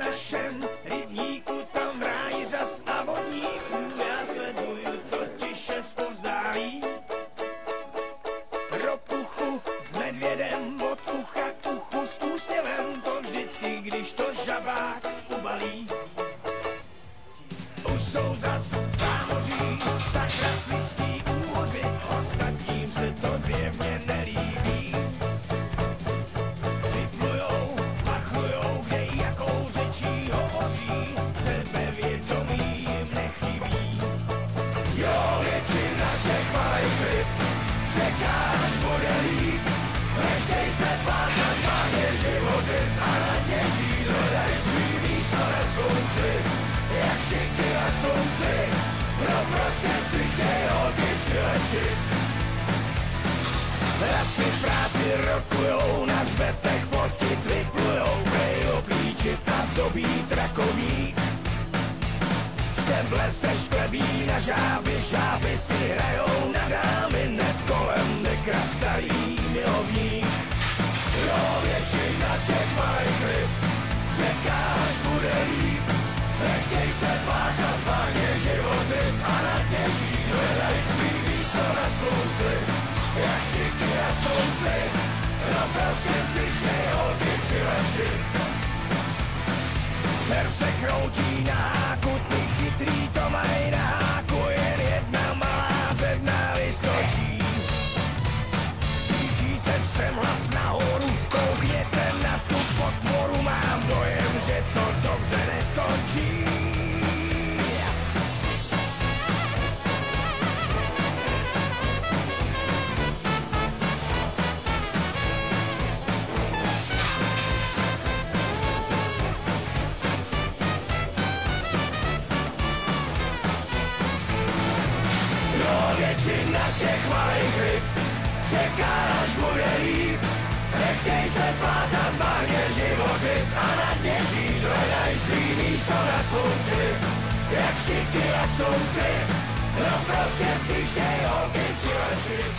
našem rybníku, tam v ráji řas a vodníků. Já sleduju totiž šest povzdálí. Ropuchu s medvědem od ucha k uchu s úsměvem, to vždycky, když to žabák ubalí. Už jsou zas zámoří, sakra slizký úhoři, ostatním se to zjevně nelíbí. Připlujou, machlujou, kde jakou řečí hovoří, sebevědomí jim nechybí. Jo, většina těch malých ryb čeká, až bude líp. Nechtěj se plácat, páně živořit a na ně žít, hledaj svý místo na slunci, jak šiky na slunci, no prostě si chtěj holky přilepšit. Radci v práci rokujou, na hřbetech potic vyplujou, brejou plíčit a dobít rakovník. Štemble se šklebí na žáby, žáby si hrajou na dámy, hned kolem nekrav starý milovník. Jo, většina těch malých ryb čeká, až bude líp. Nechtěj se plácat, páně živořit a na dně žít, hledaj svý místo na slunci, jak štiky na slunci, no prostě si chtěj holky přilepšit. Červ se chroutí na háku, ty chytrý to mají na háku, jen jedna malá ze dna vyskočí. Cítí se střem hlav nahoru, koukněte na tu potvoru, mám dojem, že to dobře neskončí. Většina těch malých ryb čeká, až bude líp. Nechtěj se plácat, báně živořit a na dně žít, hledaj svý místo na slunci, jak štiky na slunci, no prostě si chtěj holky přilepšit.